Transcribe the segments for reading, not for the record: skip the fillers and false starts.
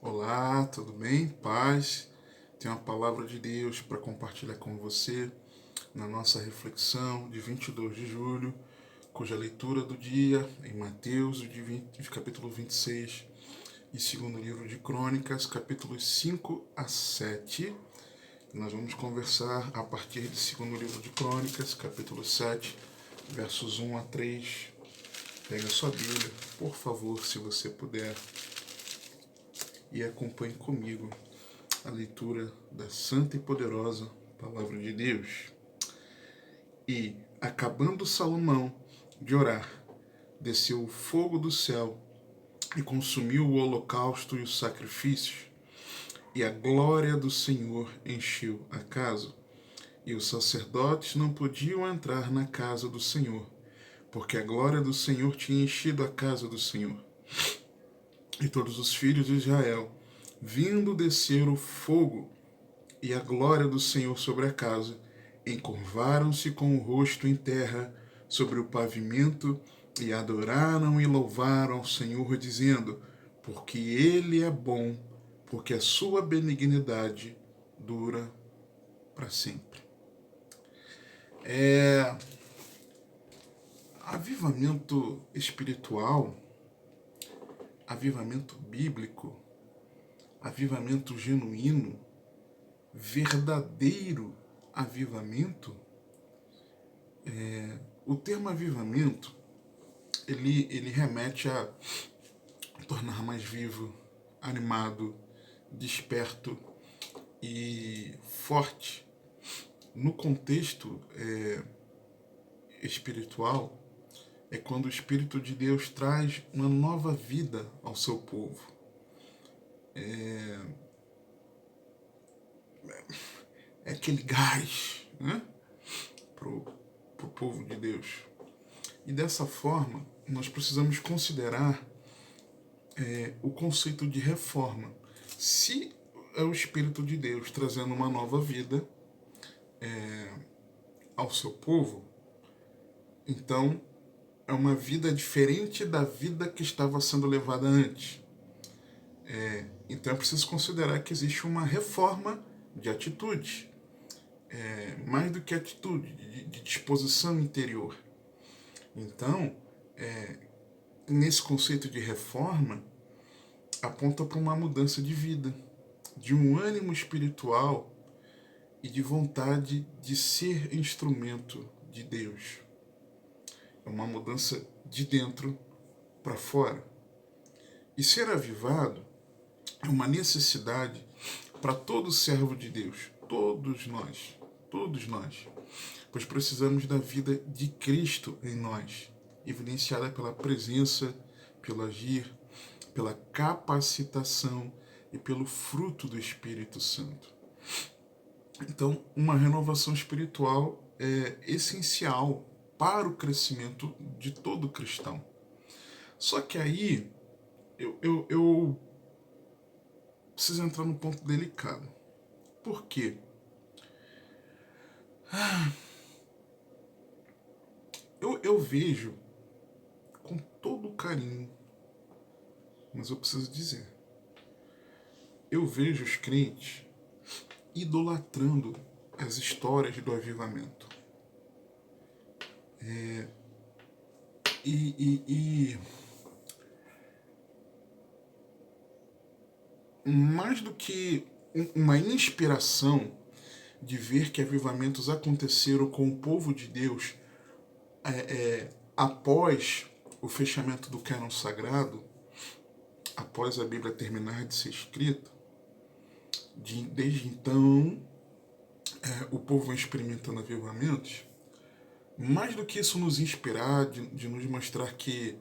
Olá, tudo bem? Paz. Tenho uma palavra de Deus para compartilhar com você na nossa reflexão de 22 de julho, cuja leitura do dia em Mateus, capítulo 26, e segundo livro de Crônicas, capítulos 5 a 7. Nós vamos conversar a partir do segundo livro de Crônicas, capítulo 7, versos 1 a 3. Pega a sua Bíblia, por favor, se você puder, e acompanhe comigo a leitura da santa e poderosa palavra de Deus. E, acabando Salomão de orar, desceu o fogo do céu e consumiu o holocausto e os sacrifícios, e a glória do Senhor encheu a casa. E os sacerdotes não podiam entrar na casa do Senhor, porque a glória do Senhor tinha enchido a casa do Senhor. E todos os filhos de Israel, vindo descer o fogo e a glória do Senhor sobre a casa, encurvaram-se com o rosto em terra sobre o pavimento e adoraram e louvaram ao Senhor, dizendo: porque Ele é bom, porque a sua benignidade dura para sempre. Avivamento espiritual, avivamento bíblico, avivamento genuíno, verdadeiro avivamento. O termo avivamento, ele remete a tornar mais vivo, animado, desperto e forte. No contexto espiritual, é quando o Espírito de Deus traz uma nova vida ao seu povo. É aquele gás, né, pro povo de Deus. E dessa forma, nós precisamos considerar o conceito de reforma. Se é o Espírito de Deus trazendo uma nova vida ao seu povo, então é uma vida diferente da vida que estava sendo levada antes. Então é preciso considerar que existe uma reforma de atitude, mais do que atitude, de disposição interior. Então, nesse conceito de reforma, aponta para uma mudança de vida, de um ânimo espiritual e de vontade de ser instrumento de Deus. É uma mudança de dentro para fora. E ser avivado é uma necessidade para todo servo de Deus, todos nós, pois precisamos da vida de Cristo em nós, evidenciada pela presença, pelo agir, pela capacitação e pelo fruto do Espírito Santo. Então, uma renovação espiritual é essencial para o crescimento de todo cristão. Só que aí eu preciso entrar num ponto delicado. Por quê? Eu vejo com todo carinho, mas eu preciso dizer, eu vejo os crentes idolatrando as histórias do avivamento. E mais do que uma inspiração de ver que avivamentos aconteceram com o povo de Deus após o fechamento do cânon sagrado, após a Bíblia terminar de ser escrita, desde então o povo vem experimentando avivamentos. Mais do que isso nos inspirar, de nos mostrar que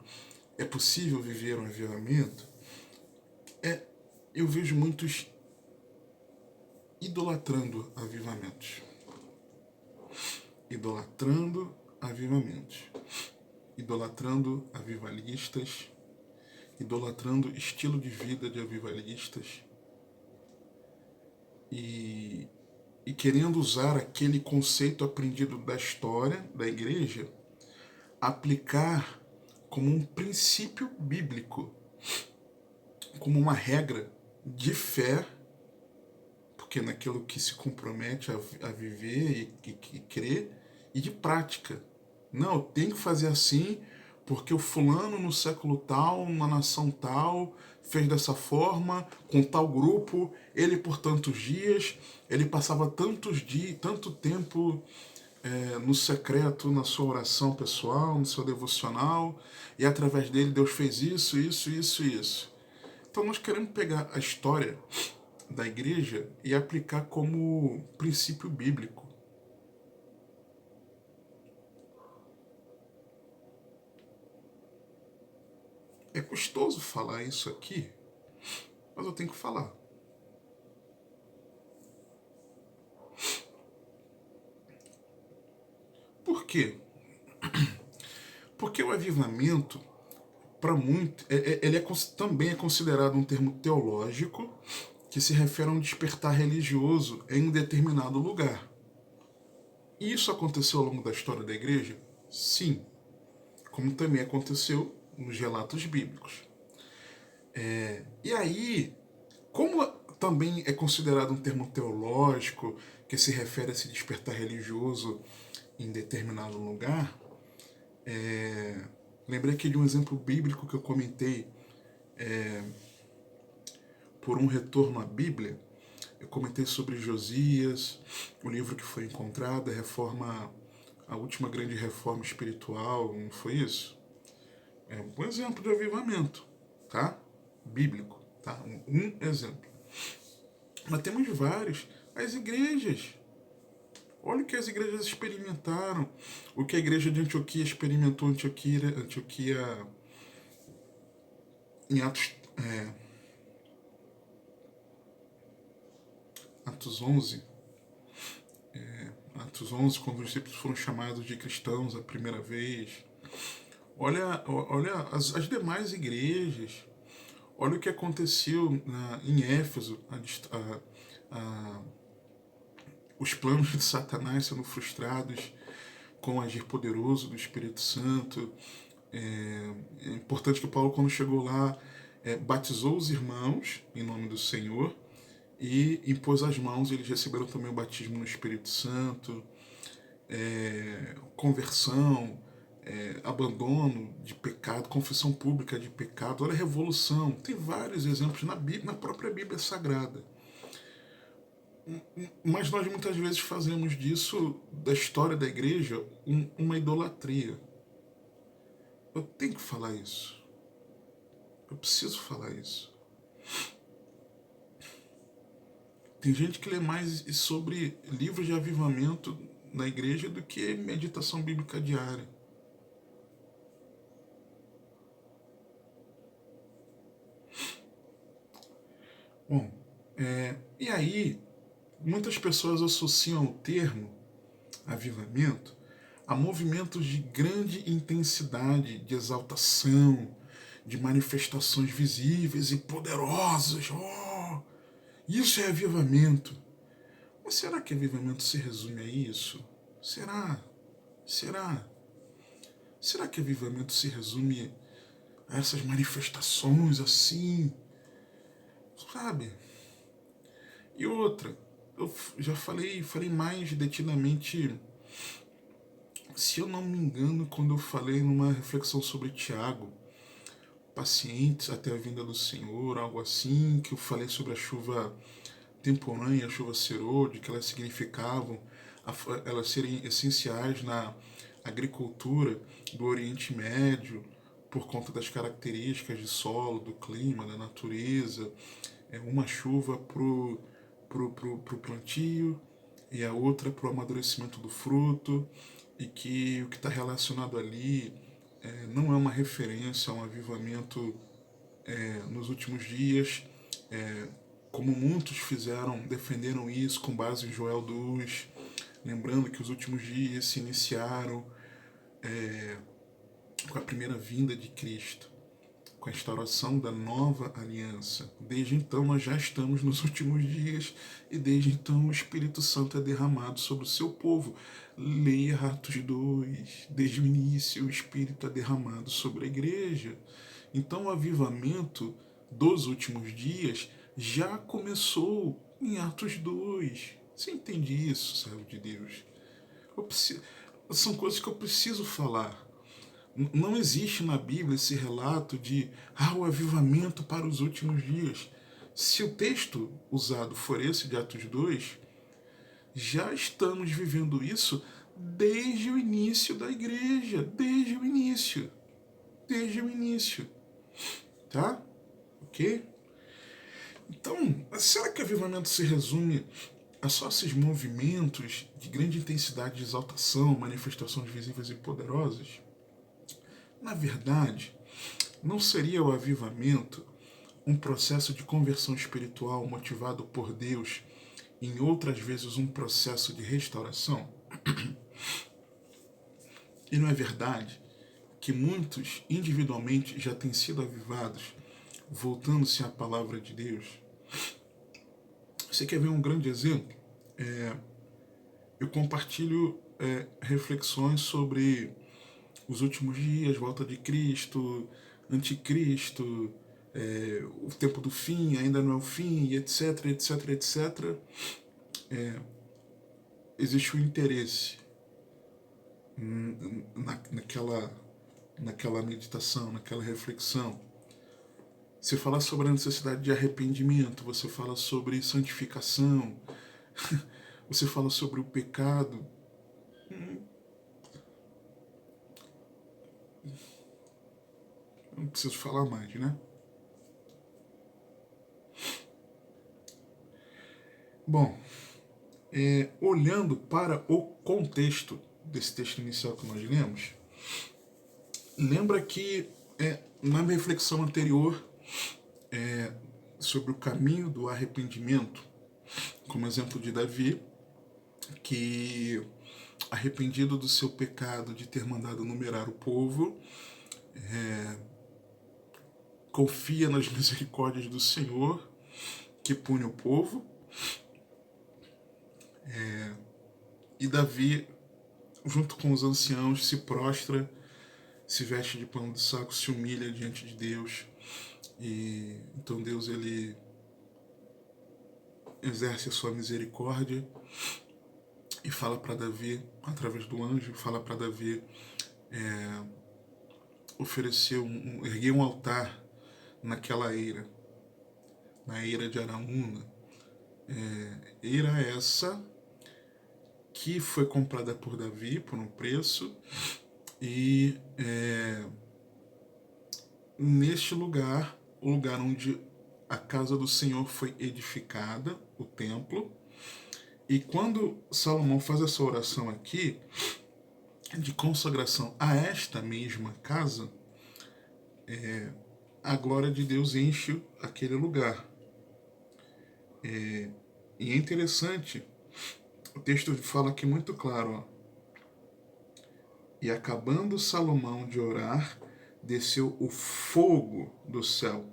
é possível viver um avivamento, eu vejo muitos idolatrando avivamentos. Idolatrando avivamentos. Idolatrando avivalistas. Idolatrando estilo de vida de avivalistas. E querendo usar aquele conceito aprendido da história da igreja, aplicar como um princípio bíblico, como uma regra de fé, porque naquilo que se compromete a viver e crer, e de prática. Não, eu tenho que fazer assim, porque o fulano no século tal, na nação tal, fez dessa forma, com tal grupo, ele por tantos dias, ele passava tantos dias, tanto tempo no secreto, na sua oração pessoal, no seu devocional, e através dele Deus fez isso, isso, isso, isso. Então nós queremos pegar a história da igreja e aplicar como princípio bíblico. É custoso falar isso aqui, mas eu tenho que falar. Por quê? Porque o avivamento, para muito, também é considerado um termo teológico que se refere a um despertar religioso em um determinado lugar. E isso aconteceu ao longo da história da igreja? Sim, como também aconteceu nos relatos bíblicos. E aí, como também é considerado um termo teológico que se refere a esse despertar religioso em determinado lugar, lembrei aqui de um exemplo bíblico que eu comentei por um retorno à Bíblia. Eu comentei sobre Josias, o livro que foi encontrado, a última grande reforma espiritual, não foi isso? É um exemplo de avivamento, tá? Bíblico, tá? Um exemplo. Mas temos vários. As igrejas. Olha o que as igrejas experimentaram. O que a igreja de Antioquia experimentou, Antioquia em Atos 11. Atos 11, quando os discípulos foram chamados de cristãos a primeira vez. Olha as demais igrejas. Olha o que aconteceu em Éfeso, os planos de Satanás sendo frustrados com o agir poderoso do Espírito Santo. É importante que Paulo, quando chegou lá, batizou os irmãos em nome do Senhor e impôs as mãos, e eles receberam também o batismo no Espírito Santo, conversão, abandono de pecado, confissão pública de pecado. Olha a revolução. Tem vários exemplos na Bíblia, na própria Bíblia Sagrada. Mas nós muitas vezes fazemos disso, da história da igreja, uma idolatria. Eu tenho que falar isso. Eu preciso falar isso. Tem gente que lê mais sobre livros de avivamento na igreja do que meditação bíblica diária. Bom, e aí, muitas pessoas associam o termo avivamento a movimentos de grande intensidade, de exaltação, de manifestações visíveis e poderosas. Oh, isso é avivamento. Mas será que avivamento se resume a isso? Será? Será? Será que avivamento se resume a essas manifestações assim? Sabe? E outra, eu já falei mais detidamente, se eu não me engano, quando eu falei numa reflexão sobre Tiago, pacientes até a vinda do Senhor, algo assim, que eu falei sobre a chuva temporânea, a chuva serôdia, que elas significavam, elas serem essenciais na agricultura do Oriente Médio, por conta das características de solo, do clima, da natureza. Uma chuva pro plantio e a outra para o amadurecimento do fruto, e que o que está relacionado ali não é uma referência a um avivamento nos últimos dias, como muitos fizeram, defenderam isso com base em Joel 2, lembrando que os últimos dias se iniciaram com a primeira vinda de Cristo, com a instauração da nova aliança. Desde então nós já estamos nos últimos dias e desde então o Espírito Santo é derramado sobre o seu povo. Leia Atos 2, desde o início o Espírito é derramado sobre a igreja. Então o avivamento dos últimos dias já começou em Atos 2. Você entende isso, servo de Deus? São coisas que eu preciso falar. Não existe na Bíblia esse relato de o avivamento para os últimos dias. Se o texto usado for esse de Atos 2, já estamos vivendo isso desde o início da igreja. Desde o início. Desde o início. Tá? Ok? Então, será que o avivamento se resume a só esses movimentos de grande intensidade de exaltação, manifestações visíveis e poderosas? Na verdade, não seria o avivamento um processo de conversão espiritual motivado por Deus, em outras vezes um processo de restauração? E não é verdade que muitos individualmente já têm sido avivados, voltando-se à palavra de Deus? Você quer ver um grande exemplo? Eu compartilho reflexões sobre os últimos dias, volta de Cristo, anticristo, o tempo do fim, ainda não é o fim, etc, etc, etc. Existe um interesse naquela meditação, naquela reflexão. Você fala sobre a necessidade de arrependimento, você fala sobre santificação, você fala sobre o pecado. Não preciso falar mais, né? Bom, olhando para o contexto desse texto inicial que nós lemos, lembra que na minha reflexão anterior sobre o caminho do arrependimento, como exemplo de Davi, que arrependido do seu pecado de ter mandado numerar o povo, confia nas misericórdias do Senhor, que pune o povo, e Davi, junto com os anciãos, se prostra, se veste de pano de saco, se humilha diante de Deus, e então Deus ele exerce a sua misericórdia e fala para Davi, através do anjo, fala para Davi oferecer erguer um altar naquela eira, na eira de Araúna. Eira essa que foi comprada por Davi por um preço, e neste lugar, o lugar onde a casa do Senhor foi edificada, o templo. E quando Salomão faz essa oração aqui, de consagração a esta mesma casa, a glória de Deus enche aquele lugar. E é interessante, o texto fala aqui muito claro, ó. E acabando Salomão de orar, desceu o fogo do céu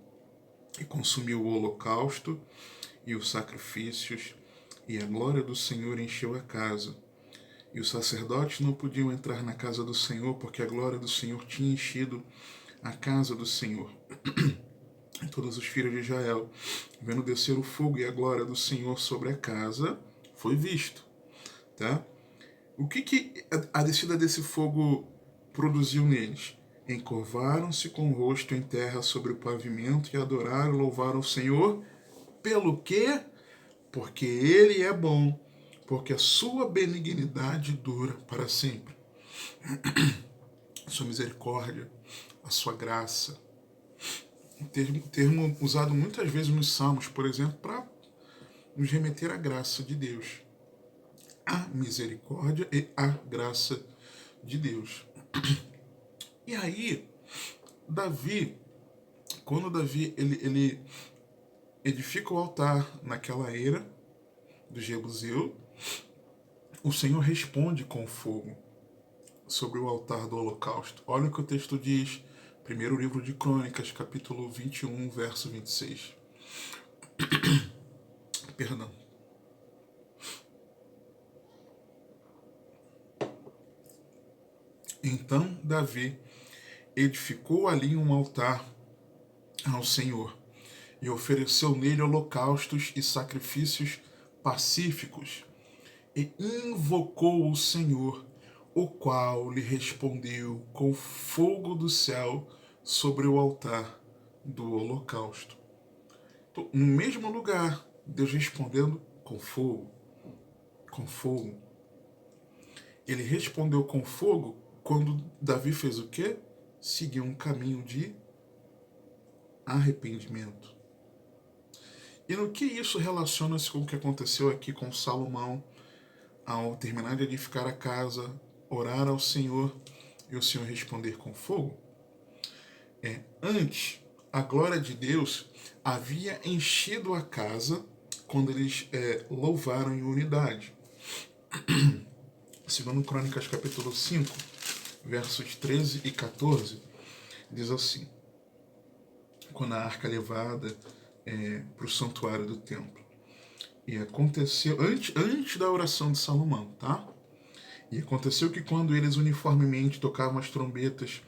e consumiu o holocausto e os sacrifícios, e a glória do Senhor encheu a casa. E os sacerdotes não podiam entrar na casa do Senhor, porque a glória do Senhor tinha enchido a casa do Senhor. E todos os filhos de Israel, vendo descer o fogo e a glória do Senhor sobre a casa, foi visto. Tá? O que a descida desse fogo produziu neles? Encurvaram-se com o rosto em terra sobre o pavimento e adoraram e louvaram o Senhor. Pelo quê? Porque Ele é bom, porque a sua benignidade dura para sempre. A sua misericórdia, a sua graça. Termo usado muitas vezes nos Salmos, por exemplo, para nos remeter à graça de Deus. A misericórdia e a graça de Deus. E aí, Davi, quando Davi ele edifica o altar naquela eira do Jebuseu, o Senhor responde com fogo sobre o altar do holocausto. Olha o que o texto diz, primeiro livro de Crônicas, capítulo 21, verso 26. Perdão. Então Davi edificou ali um altar ao Senhor e ofereceu nele holocaustos e sacrifícios pacíficos, e invocou o Senhor, o qual lhe respondeu com fogo do céu sobre o altar do holocausto. Então, no mesmo lugar, Deus respondendo com fogo, com fogo. Ele respondeu com fogo quando Davi fez o quê? Seguiu um caminho de arrependimento. E no que isso relaciona-se com o que aconteceu aqui com Salomão, ao terminar de edificar a casa, orar ao Senhor e o Senhor responder com fogo? Antes, a glória de Deus havia enchido a casa quando eles louvaram em unidade. Segundo Crônicas capítulo 5, versos 13 e 14, diz assim: quando a arca é levada para o santuário do templo. E aconteceu, antes da oração de Salomão, tá? E aconteceu que quando eles uniformemente tocavam as trombetas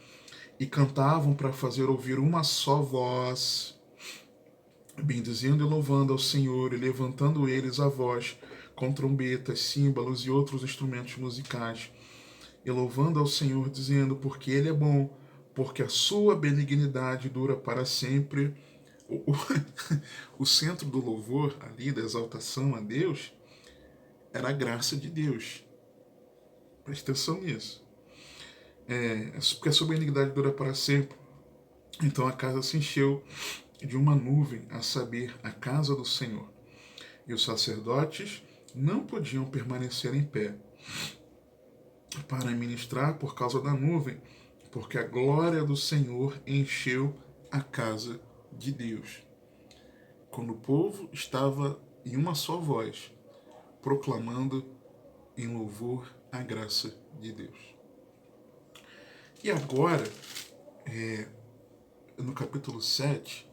e cantavam para fazer ouvir uma só voz, bendizendo e louvando ao Senhor e levantando eles a voz com trombetas, símbolos e outros instrumentos musicais, e louvando ao Senhor, dizendo: porque Ele é bom, porque a sua benignidade dura para sempre. O centro do louvor ali, da exaltação a Deus, era a graça de Deus. Preste atenção nisso. Porque a sua benignidade dura para sempre. Então a casa se encheu de uma nuvem, a saber, a casa do Senhor. E os sacerdotes não podiam permanecer em pé para ministrar por causa da nuvem, porque a glória do Senhor encheu a casa de Deus. Quando o povo estava em uma só voz, proclamando em louvor a graça de Deus. E agora, no capítulo 7,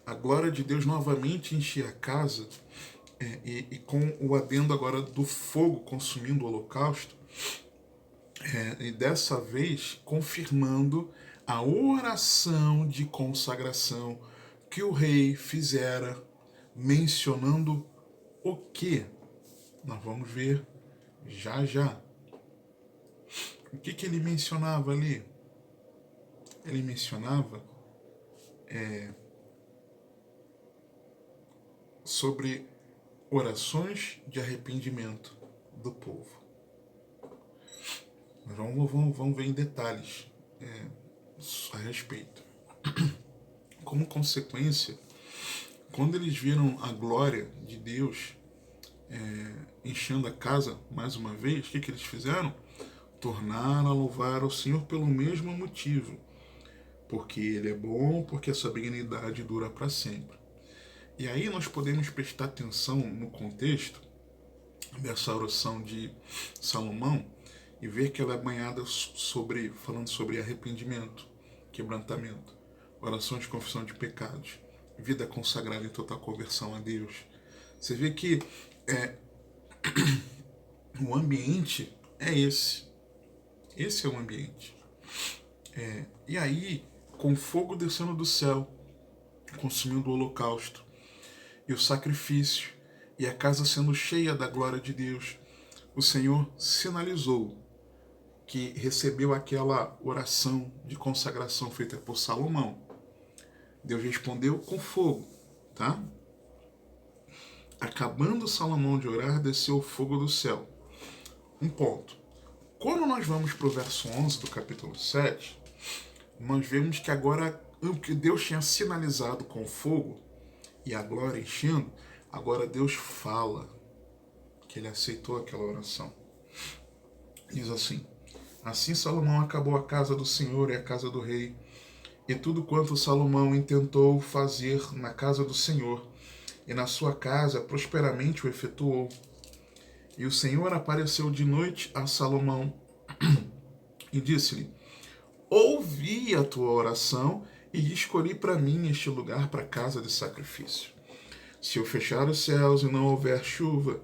a glória de Deus novamente enchia a casa, e com o adendo agora do fogo consumindo o holocausto, e dessa vez confirmando a oração de consagração que o rei fizera, mencionando o que? Nós vamos ver já já. O que ele mencionava ali? Ele mencionava sobre orações de arrependimento do povo. Vamos ver em detalhes a respeito. Como consequência, quando eles viram a glória de Deus enchendo a casa mais uma vez, o que eles fizeram? Tornaram a louvar ao Senhor pelo mesmo motivo, porque Ele é bom, porque a sua benignidade dura para sempre. E aí nós podemos prestar atenção no contexto dessa oração de Salomão e ver que ela é banhada falando sobre arrependimento, quebrantamento, orações de confissão de pecados, vida consagrada em total conversão a Deus. Você vê que o ambiente é esse. Esse é o ambiente. E aí, com fogo descendo do céu, consumindo o holocausto e o sacrifício, e a casa sendo cheia da glória de Deus, o Senhor sinalizou que recebeu aquela oração de consagração feita por Salomão. Deus respondeu com fogo, tá? Acabando Salomão de orar, desceu o fogo do céu. Um ponto. Quando nós vamos para o verso 11 do capítulo 7, nós vemos que agora o que Deus tinha sinalizado com fogo e a glória enchendo, agora Deus fala que ele aceitou aquela oração. Diz assim: assim Salomão acabou a casa do Senhor e a casa do rei, e tudo quanto Salomão intentou fazer na casa do Senhor e na sua casa prosperamente o efetuou. E o Senhor apareceu de noite a Salomão e disse-lhe: ouvi a tua oração e escolhi para mim este lugar para casa de sacrifício. Se eu fechar os céus e não houver chuva,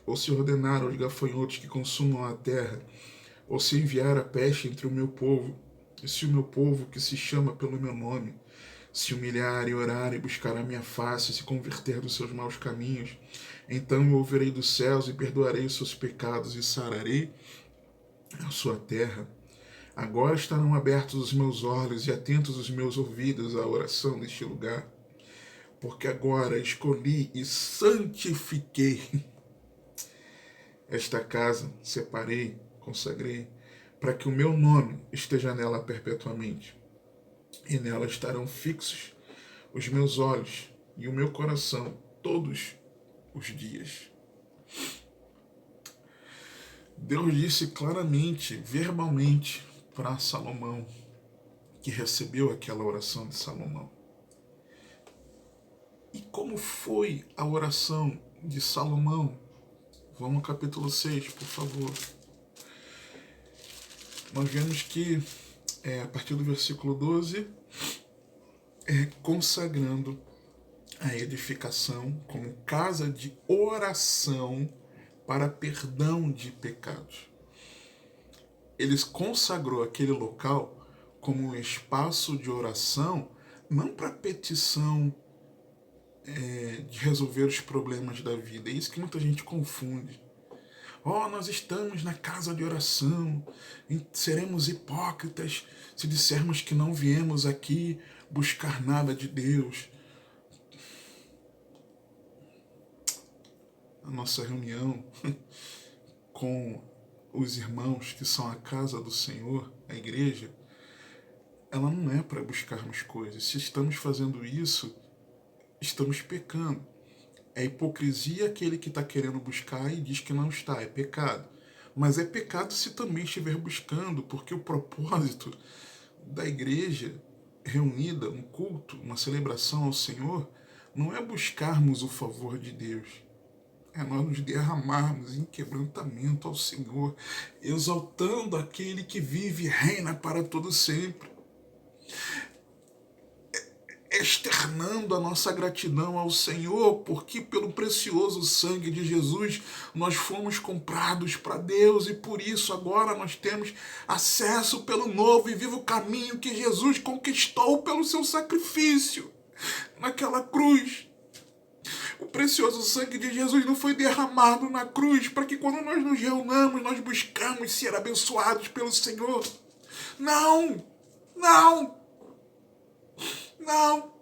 ou se ordenar aos gafanhotos que consumam a terra, ou se enviar a peste entre o meu povo, e se o meu povo, que se chama pelo meu nome, se humilhar e orar e buscar a minha face e se converter dos seus maus caminhos, então eu ouvirei dos céus e perdoarei os seus pecados e sararei a sua terra. Agora estarão abertos os meus olhos e atentos os meus ouvidos à oração neste lugar, porque agora escolhi e santifiquei esta casa, separei, consagrei, para que o meu nome esteja nela perpetuamente. E nela estarão fixos os meus olhos e o meu coração todos os dias. Deus disse claramente, verbalmente, para Salomão, que recebeu aquela oração de Salomão. E como foi a oração de Salomão? Vamos ao capítulo 6, por favor. Nós vemos que, a partir do versículo 12, consagrando a edificação como casa de oração para perdão de pecados. Ele consagrou aquele local como um espaço de oração, não para petição de resolver os problemas da vida. É isso que muita gente confunde. Nós estamos na casa de oração, seremos hipócritas se dissermos que não viemos aqui buscar nada de Deus. A nossa reunião com os irmãos que são a casa do Senhor, a igreja, ela não é para buscarmos coisas. Se estamos fazendo isso, estamos pecando. É hipocrisia aquele que está querendo buscar e diz que não está, é pecado. Mas é pecado se também estiver buscando, porque o propósito da igreja reunida, um culto, uma celebração ao Senhor, não é buscarmos o favor de Deus. É nós nos derramarmos em quebrantamento ao Senhor, exaltando aquele que vive e reina para todo sempre. Externando a nossa gratidão ao Senhor, porque pelo precioso sangue de Jesus nós fomos comprados para Deus e por isso agora nós temos acesso pelo novo e vivo caminho que Jesus conquistou pelo seu sacrifício naquela cruz. O precioso sangue de Jesus não foi derramado na cruz para que quando nós nos reunamos, nós buscamos ser abençoados pelo Senhor. Não! Não! Não!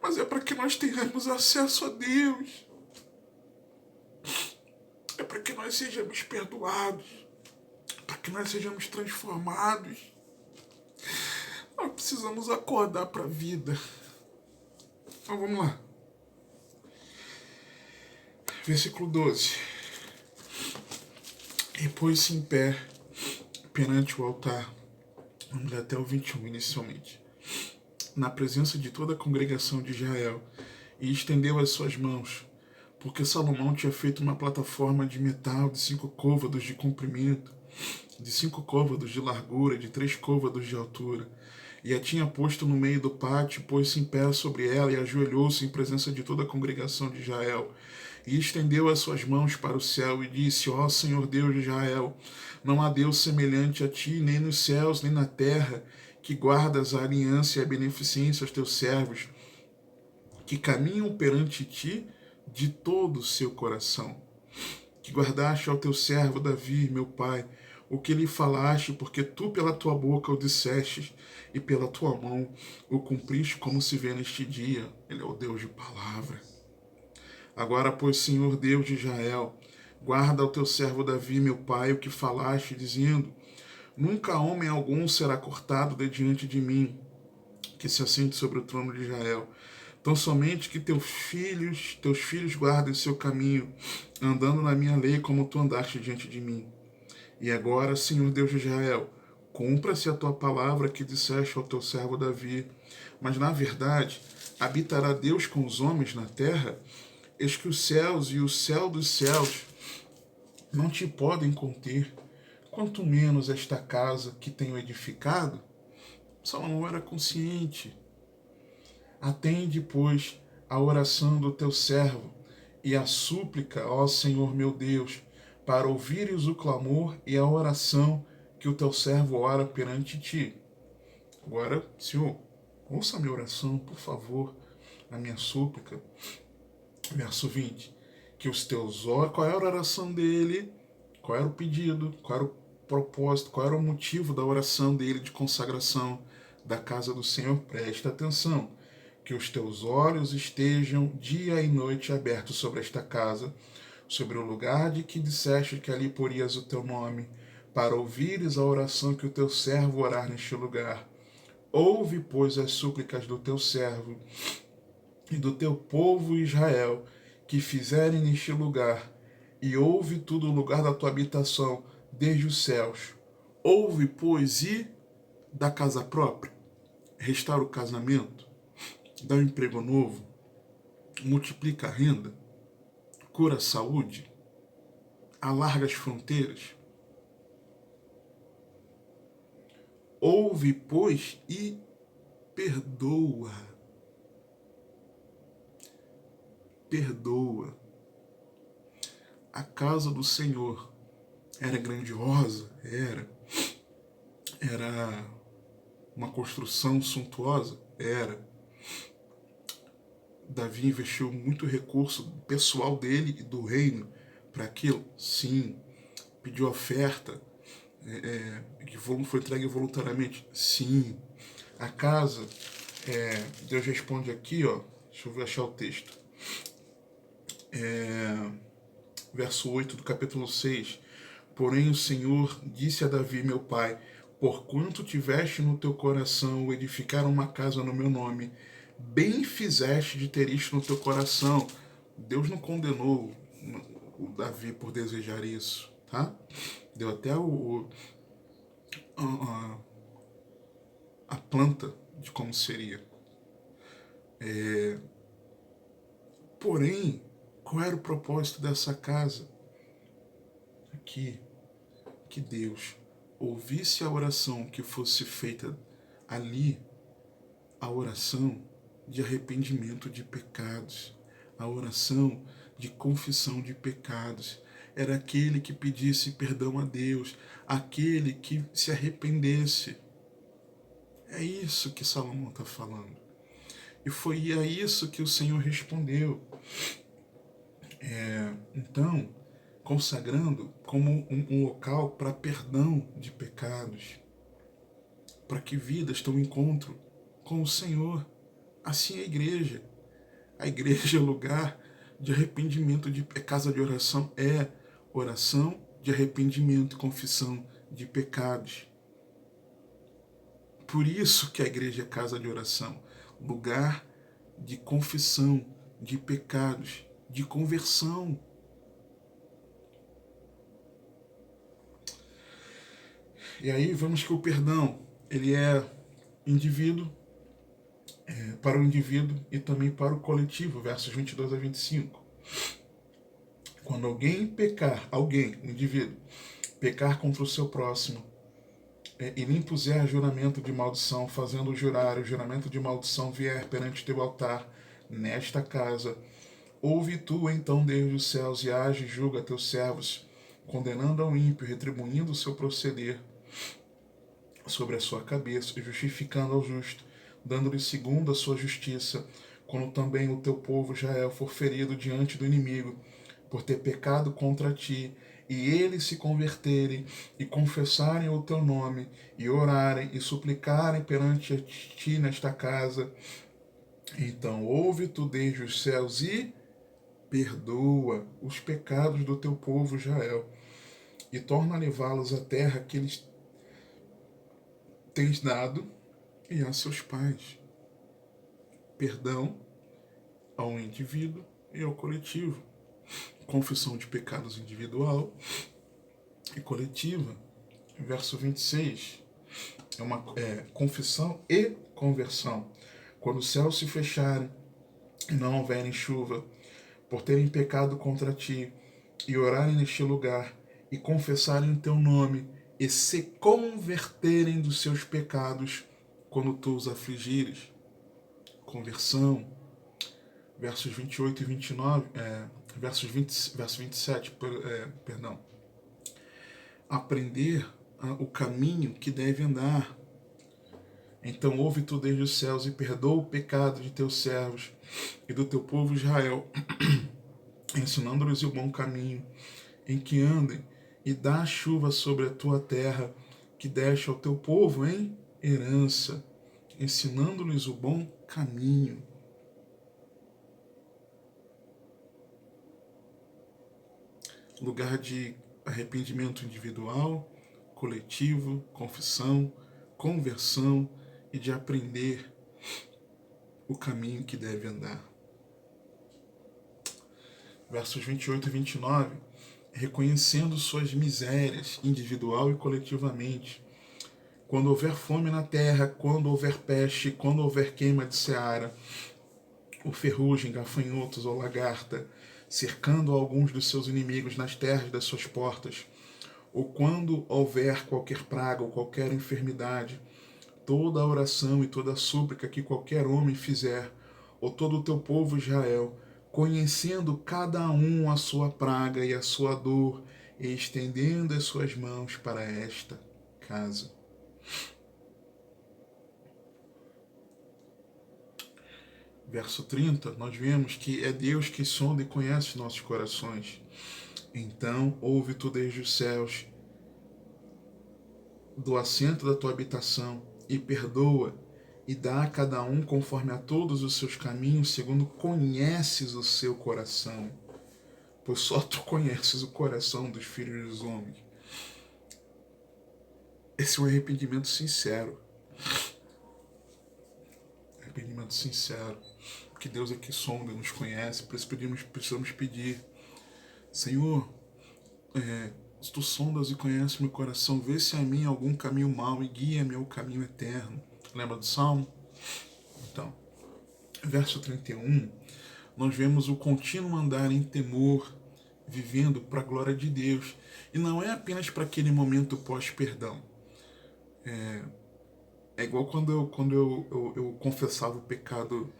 Mas é para que nós tenhamos acesso a Deus. É para que nós sejamos perdoados. Para que nós sejamos transformados. Nós precisamos acordar para a vida. Então vamos lá. Versículo 12. E pôs-se em pé perante o altar. Vamos ler até o 21 inicialmente. Na presença de toda a congregação de Israel, e estendeu as suas mãos, porque Salomão tinha feito uma plataforma de metal de 5 côvados de comprimento, de 5 côvados de largura, de 3 côvados de altura, e a tinha posto no meio do pátio, pôs-se em pé sobre ela e ajoelhou-se em presença de toda a congregação de Israel, e estendeu as suas mãos para o céu e disse: Ó Senhor Deus de Israel, não há Deus semelhante a ti, nem nos céus, nem na terra, que guardas a aliança e a beneficência aos teus servos, que caminham perante ti de todo o seu coração. Que guardaste ao teu servo Davi, meu pai, o que lhe falaste, porque tu pela tua boca o dissestes, e pela tua mão o cumpriste, como se vê neste dia. Ele é o Deus de palavra. Agora, pois, Senhor Deus de Israel, guarda ao teu servo Davi, meu pai, o que falaste, dizendo: Nunca homem algum será cortado de diante de mim, que se assente sobre o trono de Israel. Tão somente que teus filhos guardem o seu caminho, andando na minha lei como tu andaste diante de mim. E agora, Senhor Deus de Israel, cumpra-se a tua palavra que disseste ao teu servo Davi. Mas, na verdade, habitará Deus com os homens na terra? Eis que os céus e o céu dos céus não te podem conter, quanto menos esta casa que tenho edificado. Salomão era consciente. Atende, pois, a oração do teu servo e a súplica, ó Senhor meu Deus, para ouvires o clamor e a oração que o teu servo ora perante ti. Agora, Senhor, Ouça a minha oração, por favor, a minha súplica. Verso 20. Que os teus olhos... Qual era a oração dele? Qual era o pedido? Qual era o propósito? Qual era o motivo da oração dele de consagração da casa do Senhor? Presta atenção. Que os teus olhos estejam dia e noite abertos sobre esta casa, sobre o lugar de que disseste que ali porias o teu nome, para ouvires a oração que o teu servo orar neste lugar. Ouve, pois, as súplicas do teu servo e do teu povo Israel, que fizerem neste lugar, e ouve tudo o lugar da tua habitação, desde os céus. Ouve, pois, e da casa própria, restaura o casamento, dá um emprego novo, multiplica a renda, cura a saúde, alarga as fronteiras. Ouve, pois, e perdoa. Perdoa. A casa do Senhor era grandiosa, era uma construção suntuosa, era. Davi investiu muito recurso pessoal dele e do reino para aquilo? Sim. Pediu oferta, que foi entregue voluntariamente? Sim. A casa, Deus responde aqui, ó, deixa eu achar o texto. Verso 8 do capítulo 6. Porém o Senhor disse a Davi, meu pai, porquanto tiveste no teu coração edificar uma casa no meu nome, bem fizeste de ter isto no teu coração. Deus não condenou o Davi por desejar isso, tá? Deu até a planta de como seria. Porém, qual era o propósito dessa casa? Que Deus ouvisse a oração que fosse feita ali, a oração de arrependimento de pecados, a oração de confissão de pecados. Era aquele que pedisse perdão a Deus, aquele que se arrependesse. É isso que Salomão está falando. E foi a isso que o Senhor respondeu. Então, consagrando como um local para perdão de pecados, para que vidas tenham um encontro com o Senhor. Assim é a igreja. A igreja é lugar de arrependimento, é casa de oração, oração de arrependimento e confissão de pecados. Por isso que a igreja é casa de oração, lugar de confissão de pecados, de conversão. E aí vemos que o perdão, ele é indivíduo, para o indivíduo e também para o coletivo, versos 22 a 25. Quando alguém pecar, um indivíduo, pecar contra o seu próximo, e lhe impuser juramento de maldição, fazendo jurar o juramento de maldição vier perante teu altar, nesta casa, ouve tu então desde os céus e age e julga teus servos, condenando ao ímpio, retribuindo o seu proceder sobre a sua cabeça, e justificando ao justo, dando-lhe segundo a sua justiça, quando também o teu povo Israel for ferido diante do inimigo, por ter pecado contra ti, e eles se converterem e confessarem o teu nome, e orarem e suplicarem perante ti nesta casa, então ouve tu desde os céus e perdoa os pecados do teu povo Israel, e torna a levá-los à terra que eles tens dado e a seus pais. Perdão ao indivíduo e ao coletivo. Confissão de pecados individual e coletiva. Verso 26 é confissão e conversão. Quando os céus se fecharem e não houverem chuva, por terem pecado contra ti, e orarem neste lugar, e confessarem o teu nome, e se converterem dos seus pecados, quando tu os afligires. Conversão. Versos 28 e 29, verso 27, perdão. Aprender o caminho que deve andar. Então ouve tu desde os céus e perdoa o pecado de teus servos e do teu povo Israel, ensinando-lhes o bom caminho em que andem, e dá chuva sobre a tua terra, que deste ao teu povo em herança, ensinando-lhes o bom caminho. Lugar de arrependimento individual, coletivo, confissão, conversão e de aprender o caminho que deve andar. Versos 28 e 29, reconhecendo suas misérias, individual e coletivamente. Quando houver fome na terra, quando houver peste, quando houver queima de seara, ou ferrugem, gafanhotos ou lagarta, cercando alguns dos seus inimigos nas terras das suas portas, ou quando houver qualquer praga ou qualquer enfermidade, toda a oração e toda a súplica que qualquer homem fizer, ou todo o teu povo Israel, conhecendo cada um a sua praga e a sua dor, e estendendo as suas mãos para esta casa. Verso 30, nós vemos que é Deus que sonda e conhece nossos corações. Então, ouve tu desde os céus, do assento da tua habitação, e perdoa, e dá a cada um conforme a todos os seus caminhos, segundo conheces o seu coração. Pois só tu conheces o coração dos filhos dos homens. Esse é um arrependimento sincero. Arrependimento sincero. Porque Deus é que sonda, nos conhece, por isso precisamos pedir. Senhor, se tu sondas e conheces meu coração, vê se há em mim algum caminho mau e guia-me ao caminho eterno. Lembra do Salmo? Então, verso 31, nós vemos o contínuo andar em temor, vivendo para a glória de Deus. E não é apenas para aquele momento pós-perdão. É igual quando eu confessava o pecado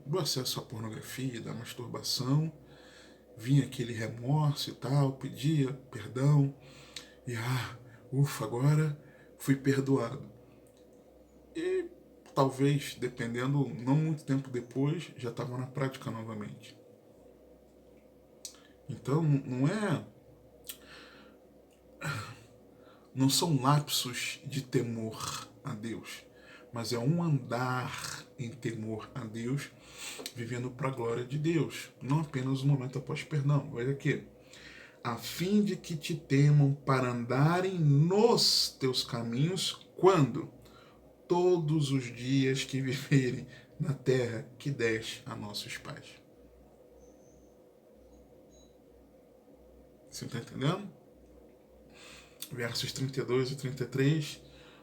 do acesso à pornografia, da masturbação, vinha aquele remorso e tal, pedia perdão, e ufa, agora fui perdoado. E talvez, dependendo, não muito tempo depois, já estava na prática novamente. Então, não são lapsos de temor a Deus, mas é um andar em temor a Deus, vivendo para a glória de Deus, não apenas o momento após perdão. Veja aqui, a fim de que te temam para andarem nos teus caminhos, quando? Todos os dias que viverem na terra que deste a nossos pais. Você está entendendo? Versos 32 e 33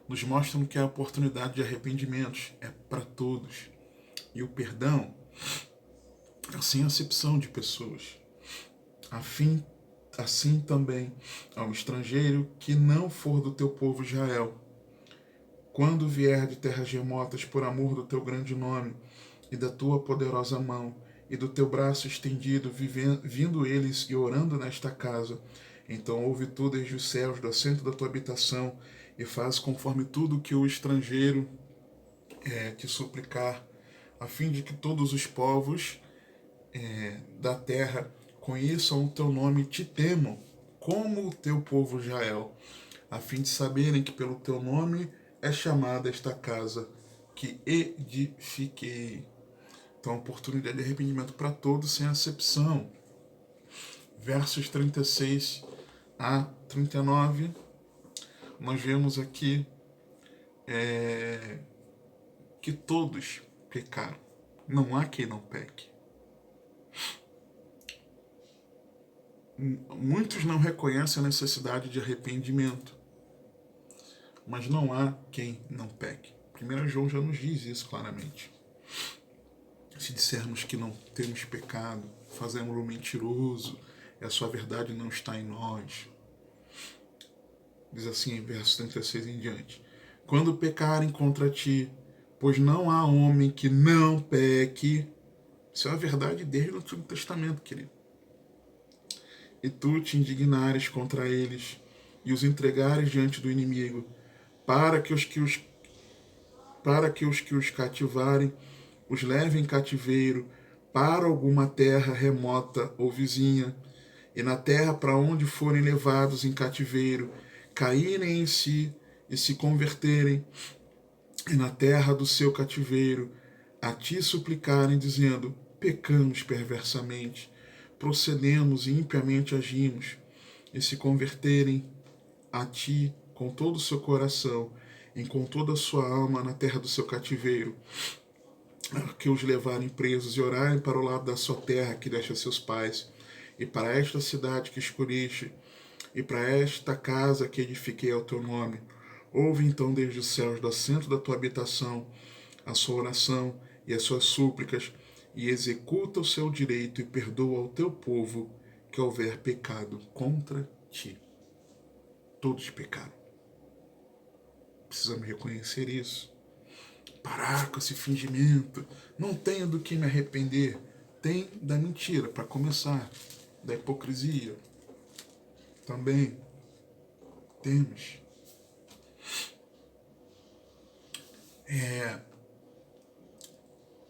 nos mostram que a oportunidade de arrependimentos é para todos. E o perdão é sem acepção de pessoas. Assim também ao estrangeiro que não for do teu povo Israel, quando vier de terras remotas por amor do teu grande nome e da tua poderosa mão e do teu braço estendido, vindo eles e orando nesta casa, então ouve tu desde os céus, do assento da tua habitação, e faz conforme tudo que o estrangeiro te suplicar, a fim de que todos os povos da terra conheçam o teu nome e te temam, como o teu povo Israel, a fim de saberem que pelo teu nome é chamada esta casa que edifiquei. Então, oportunidade de arrependimento para todos, sem acepção. Versos 36 a 39, nós vemos aqui que todos pecaram. Não há quem não peque. Muitos não reconhecem a necessidade de arrependimento, mas não há quem não peque. 1 João já nos diz isso claramente. Se dissermos que não temos pecado, fazemos-lo mentiroso, e a sua verdade não está em nós. Diz assim em verso 36 em diante: quando pecarem contra ti, pois não há homem que não peque. Isso é a verdade desde o Antigo Testamento, querido. E tu te indignares contra eles e os entregares diante do inimigo, para que para que os cativarem os levem em cativeiro para alguma terra remota ou vizinha, e na terra para onde forem levados em cativeiro, caírem em si e se converterem, e na terra do seu cativeiro a ti suplicarem, dizendo: pecamos perversamente, procedemos e impiamente agimos, e se converterem a ti com todo o seu coração e com toda a sua alma na terra do seu cativeiro, que os levarem presos e orarem para o lado da sua terra que deste a seus pais, e para esta cidade que escolheste, e para esta casa que edifiquei ao teu nome. Ouve então desde os céus, do assento da tua habitação, a sua oração e as suas súplicas, e executa o seu direito e perdoa ao teu povo que houver pecado contra ti. Todos pecaram. Precisamos reconhecer isso. Parar com esse fingimento. Não tenho do que me arrepender. Tem da mentira, para começar. Da hipocrisia. Também temos.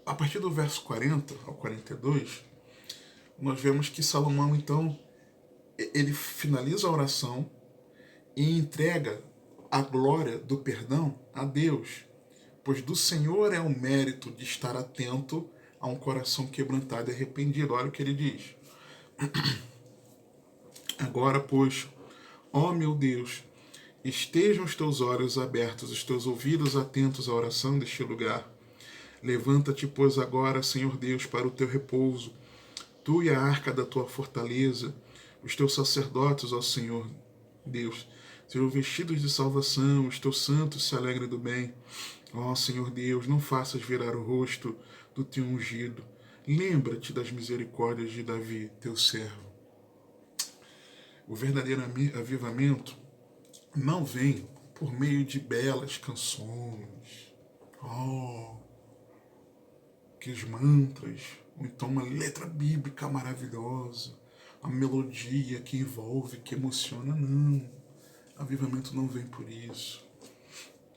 A partir do verso 40 ao 42, nós vemos que Salomão, então, ele finaliza a oração e entrega a glória do perdão a Deus, pois do Senhor é o mérito de estar atento a um coração quebrantado e arrependido. Olha o que ele diz. Agora, pois, ó meu Deus, estejam os teus olhos abertos, os teus ouvidos atentos à oração deste lugar. Levanta-te, pois, agora, Senhor Deus, para o teu repouso, tu e a arca da tua fortaleza, os teus sacerdotes, ó Senhor Deus, sejam vestidos de salvação, os teus santos se alegrem do bem. Ó Senhor Deus, não faças virar o rosto do teu ungido. Lembra-te das misericórdias de Davi, teu servo. O verdadeiro avivamento não vem por meio de belas canções, aqueles mantras, ou então uma letra bíblica maravilhosa, a melodia que envolve, que emociona. Não, avivamento não vem por isso.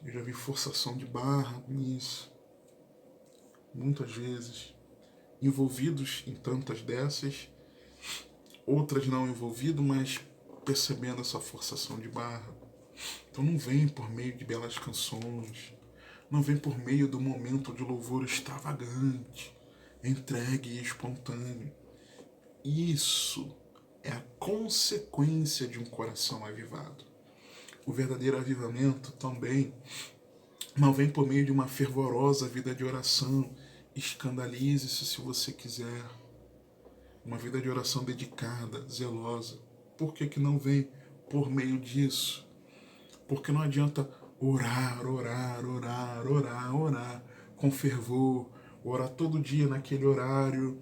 Eu já vi forçação de barra nisso, muitas vezes, envolvidos em tantas dessas, outras não envolvidos, mas percebendo essa forçação de barra. Então não vem por meio de belas canções, não vem por meio do momento de louvor extravagante, entregue e espontâneo. Isso é a consequência de um coração avivado. O verdadeiro avivamento também não vem por meio de uma fervorosa vida de oração. Escandalize-se se você quiser. Uma vida de oração dedicada, zelosa. Por que não vem por meio disso? Porque não adianta orar com fervor, orar todo dia naquele horário,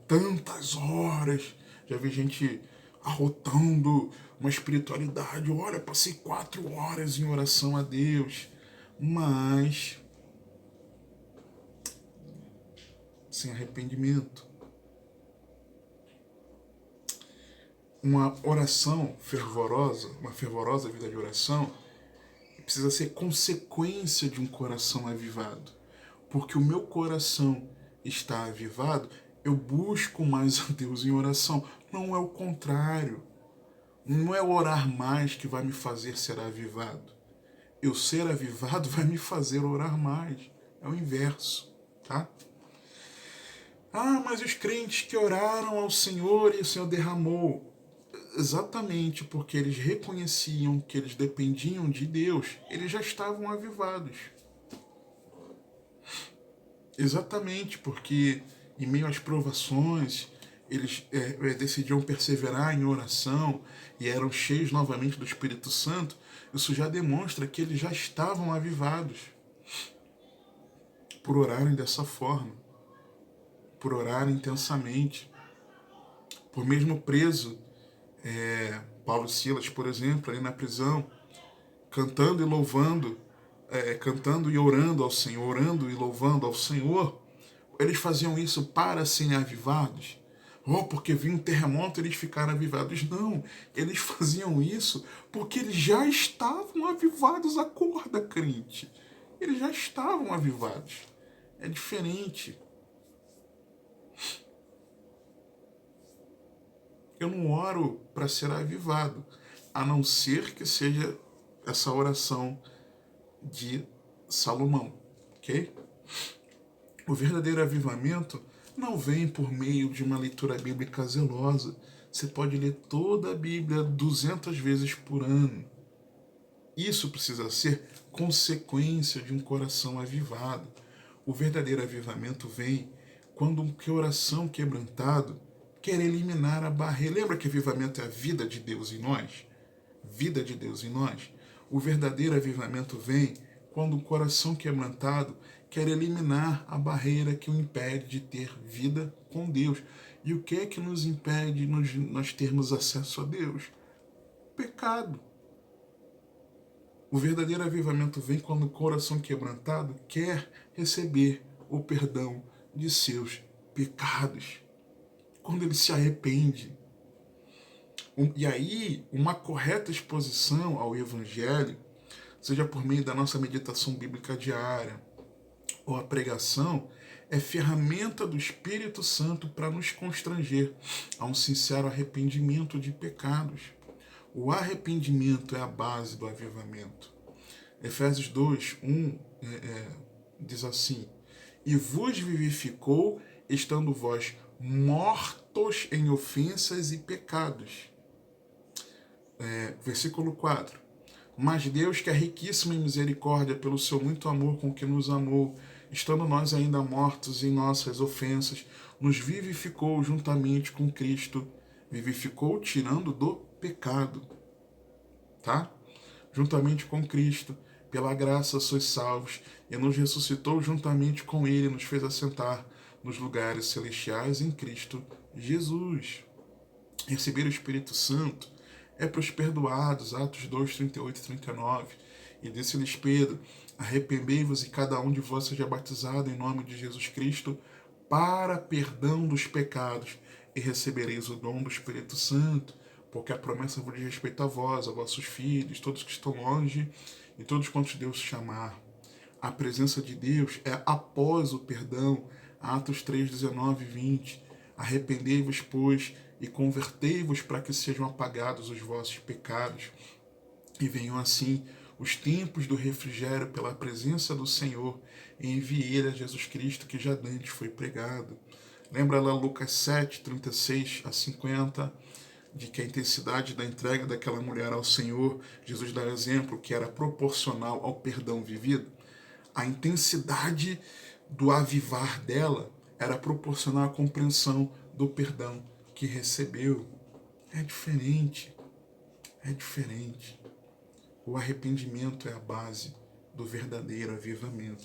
tantas horas. Já vi gente arrotando uma espiritualidade. Olha, passei 4 horas em oração a Deus, mas sem arrependimento. Uma oração fervorosa, uma fervorosa vida de oração, precisa ser consequência de um coração avivado. Porque o meu coração está avivado, eu busco mais a Deus em oração. Não é o contrário. Não é orar mais que vai me fazer ser avivado. Eu ser avivado vai me fazer orar mais. É o inverso, tá? Mas os crentes que oraram ao Senhor e o Senhor derramou. Exatamente porque eles reconheciam que eles dependiam de Deus, eles já estavam avivados. Exatamente porque em meio às provações, eles decidiam perseverar em oração e eram cheios novamente do Espírito Santo. Isso já demonstra que eles já estavam avivados por orarem dessa forma, por orarem intensamente, por mesmo preso, Paulo e Silas, por exemplo, ali na prisão, cantando e louvando, cantando e orando ao Senhor, orando e louvando ao Senhor. Eles faziam isso para serem avivados? Porque vinha um terremoto e eles ficaram avivados. Não, eles faziam isso porque eles já estavam avivados. Acorda, crente. eles já estavam avivados. É diferente. Eu não oro para ser avivado, a não ser que seja essa oração de Salomão, ok? O verdadeiro avivamento não vem por meio de uma leitura bíblica zelosa. Você pode ler toda a Bíblia 200 vezes por ano. Isso precisa ser consequência de um coração avivado. O verdadeiro avivamento vem quando um coração quebrantado quer eliminar a barreira. Lembra que avivamento é a vida de Deus em nós? Vida de Deus em nós. O verdadeiro avivamento vem quando um coração quebrantado quer eliminar a barreira que o impede de ter vida com Deus. E o que é que nos impede de nós termos acesso a Deus? Pecado. O verdadeiro avivamento vem quando o coração quebrantado quer receber o perdão de seus pecados. Quando ele se arrepende. E aí, uma correta exposição ao Evangelho, seja por meio da nossa meditação bíblica diária ou a pregação, é ferramenta do Espírito Santo para nos constranger a um sincero arrependimento de pecados. O arrependimento é a base do avivamento. Efésios 2:1 diz assim: E vos vivificou, estando vós mortos em ofensas e pecados. Versículo 4. Mas Deus, que é riquíssimo em misericórdia, pelo seu muito amor com que nos amou, estando nós ainda mortos em nossas ofensas, nos vivificou juntamente com Cristo. Vivificou tirando do pecado. Tá? Juntamente com Cristo, pela graça sois salvos, e nos ressuscitou juntamente com Ele, nos fez assentar nos lugares celestiais em Cristo Jesus. Receber o Espírito Santo é para os perdoados, Atos 2, 38 e 39. E disse-lhes Pedro: Arrependei-vos e cada um de vós seja batizado em nome de Jesus Cristo para perdão dos pecados, e recebereis o dom do Espírito Santo, porque a promessa vos diz respeito a vós, a vossos filhos, todos que estão longe e todos quantos Deus chamar. A presença de Deus é após o perdão, Atos 3, 19 e 20. Arrependei-vos, pois, e convertei-vos para que sejam apagados os vossos pecados, e venham assim os tempos do refrigério pela presença do Senhor, e envie Ele a Jesus Cristo, que já dantes foi pregado. Lembra lá Lucas 7, 36 a 50, de que a intensidade da entrega daquela mulher ao Senhor, Jesus dá o exemplo que era proporcional ao perdão vivido. A intensidade do avivar dela era proporcional à compreensão do perdão que recebeu. É diferente. É diferente. O arrependimento é a base do verdadeiro avivamento.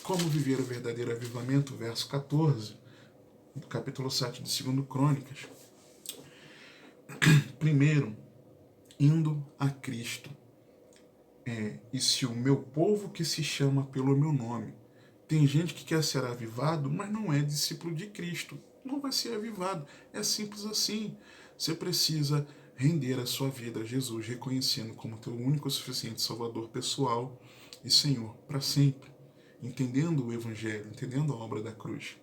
Como viver o verdadeiro avivamento? Verso 14, do capítulo 7 de 2 Crônicas. Primeiro, indo a Cristo. E se o meu povo que se chama pelo meu nome, tem gente que quer ser avivado, mas não é discípulo de Cristo, não vai ser avivado. É simples assim. Você precisa render a sua vida a Jesus, reconhecendo como teu único e suficiente Salvador pessoal e Senhor para sempre, entendendo o Evangelho, entendendo a obra da cruz.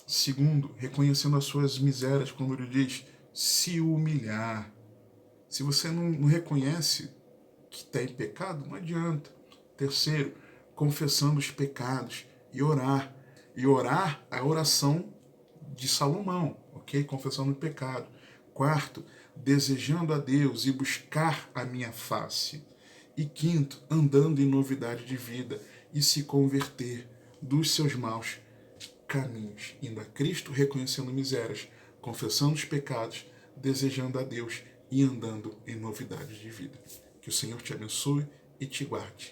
Segundo, reconhecendo as suas misérias, quando ele diz se humilhar. Se você não reconhece que está em pecado, não adianta. Terceiro, confessando os pecados e orar. E orar a oração de Salomão, ok? Confessando o pecado. Quarto, desejando a Deus e buscar a minha face. E quinto, andando em novidade de vida e se converter dos seus maus caminhos. Indo a Cristo, reconhecendo misérias, confessando os pecados, desejando a Deus e andando em novidade de vida. Que o Senhor te abençoe e te guarde.